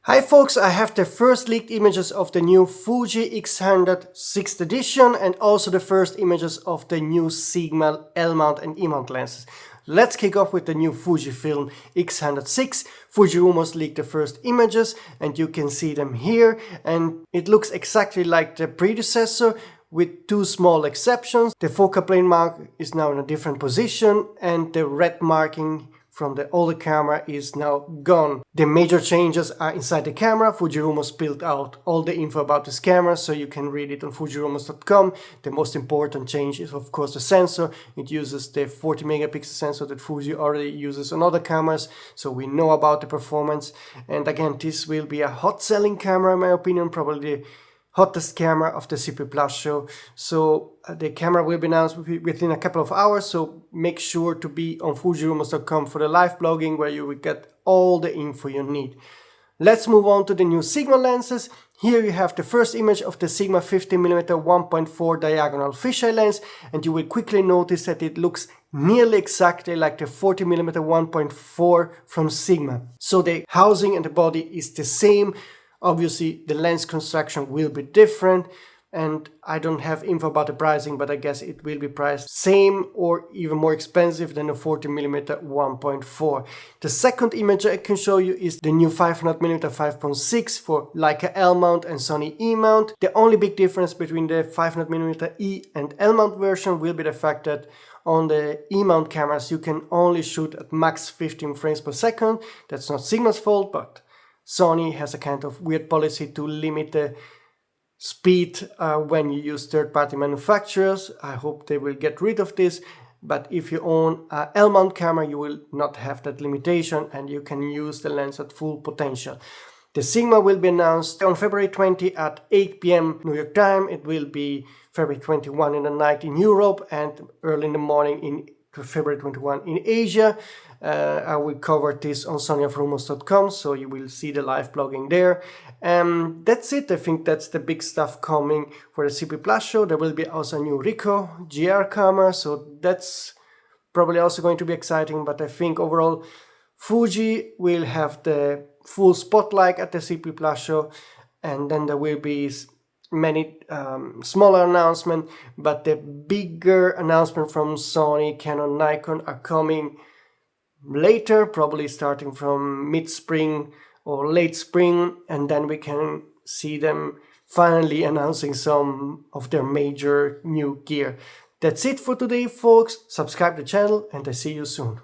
Hi folks, I have the first leaked images of the new Fuji X100 6th edition and also the first images of the new Sigma L-mount and E-mount lenses. Let's kick off with the new Fujifilm X106. Fuji rumors leaked the first images and you can see them here, and it looks exactly like the predecessor with two small exceptions. The focal plane mark is now in a different position and the red marking from the older camera is now gone. The major changes are inside the camera. Fuji Rumors spilled out all the info about this camera, so you can read it on fujirumors.com. The most important change is of course the sensor. It uses the 40 megapixel sensor that Fuji already uses on other cameras, so we know about the performance. And again, this will be a hot selling camera in my opinion, probably the hottest camera of the CP Plus show. So the camera will be announced within a couple of hours, so make sure to be on fujirumors.com for the live blogging where you will get all the info you need. Let's move on to the new Sigma lenses. Here you have the first image of the Sigma 50mm 1.4 diagonal fisheye lens, and you will quickly notice that it looks nearly exactly like the 40mm 1.4 from Sigma. So the housing and the body is the same. Obviously, the lens construction will be different, and I don't have info about the pricing, but I guess it will be priced same or even more expensive than the 40mm 1.4. The second image I can show you is the new 500mm 5.6 for Leica L-mount and Sony E-mount. The only big difference between the 500mm E and L-mount version will be the fact that on the E-mount cameras you can only shoot at max 15 frames per second. That's not Sigma's fault, but Sony has a kind of weird policy to limit the speed when you use third-party manufacturers. I hope they will get rid of this, but if you own an L-mount camera you will not have that limitation and you can use the lens at full potential. The Sigma will be announced on February 20 at 8 p.m. New York time. It will be February 21 in the night in Europe and early in the morning in February 21 in Asia. I will cover this on sonyalpha.com, so you will see the live blogging there. That's it. I think that's the big stuff coming for the CP Plus show. There will be also a new Ricoh GR camera, so that's probably also going to be exciting. But I think overall Fuji will have the full spotlight at the CP Plus show, and then there will be many smaller announcements, but the bigger announcement from Sony, Canon, Nikon are coming later, probably starting from mid-spring or late spring, and then we can see them finally announcing some of their major new gear. That's it for today folks. Subscribe to the channel and I see you soon.